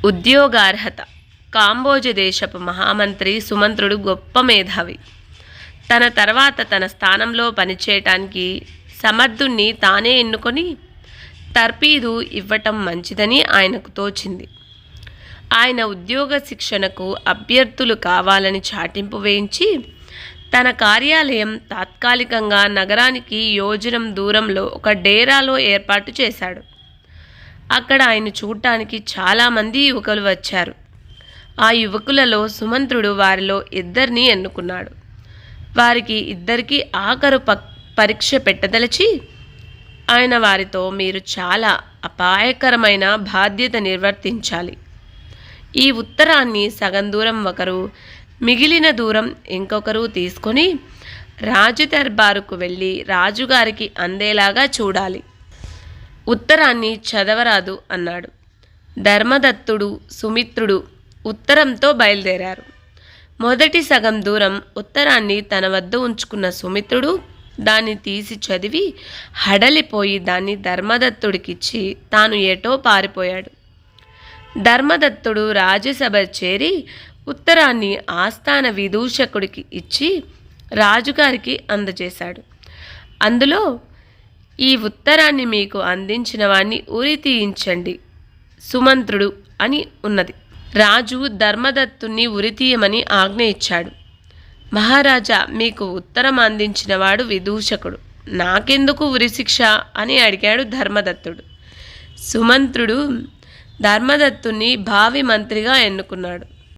ఉద్యోగార్హత. కాంబోజ దేశపు మహామంత్రి సుమంత్రుడు గొప్ప మేధావి. తన తర్వాత తన స్థానంలో పనిచేయటానికి సమర్థుణ్ణి తానే ఎన్నుకొని తర్ఫీదు ఇవ్వటం మంచిదని ఆయనకు తోచింది. ఆయన ఉద్యోగ శిక్షణకు అభ్యర్థులు కావాలని చాటింపు వేయించి తన కార్యాలయం తాత్కాలికంగా నగరానికి యోజనం దూరంలో ఒక డేరాలో ఏర్పాటు చేశాడు. అక్కడ ఆయన చూడటానికి చాలామంది యువకులు వచ్చారు. ఆ యువకులలో సుమంత్రుడు వారిలో ఇద్దరిని ఎన్నుకున్నాడు. వారికి ఇద్దరికి ఆఖరు పరీక్ష పెట్టదలిచి ఆయన వారితో, మీరు చాలా అపాయకరమైన బాధ్యత నిర్వర్తించాలి. ఈ ఉత్తరాన్ని సగం దూరం ఒకరు, మిగిలిన దూరం ఇంకొకరు తీసుకొని రాజదర్బారుకు వెళ్ళి రాజుగారికి అందేలాగా చూడాలి. ఉత్తరాన్ని చదవరాదు అన్నాడు. ధర్మదత్తుడు, సుమిత్రుడు ఉత్తరంతో బయలుదేరారు. మొదటి సగం దూరం ఉత్తరాన్ని తన వద్ద ఉంచుకున్న సుమిత్రుడు దాన్ని తీసి చదివి హడలిపోయి దాన్ని ధర్మదత్తుడికిచ్చి తాను ఏటో పారిపోయాడు. ధర్మదత్తుడు రాజ్యసభ చేరి ఉత్తరాన్ని ఆస్థాన విదూషకుడికి ఇచ్చి రాజుగారికి అందజేశాడు. అందులో, ఈ ఉత్తరాన్ని మీకు అందించిన వాణ్ణి ఉరి తీయించండి సుమంత్రుడు అని ఉన్నది. రాజు ధర్మదత్తుణ్ణి ఉరితీయమని ఆజ్ఞ ఇచ్చాడు. మహారాజా, మీకు ఉత్తరం అందించినవాడు విదూషకుడు, నాకెందుకు ఉరిశిక్ష అని అడిగాడు ధర్మదత్తుడు. సుమంత్రుడు ధర్మదత్తుణ్ణి భావి మంత్రిగా ఎన్నుకున్నాడు.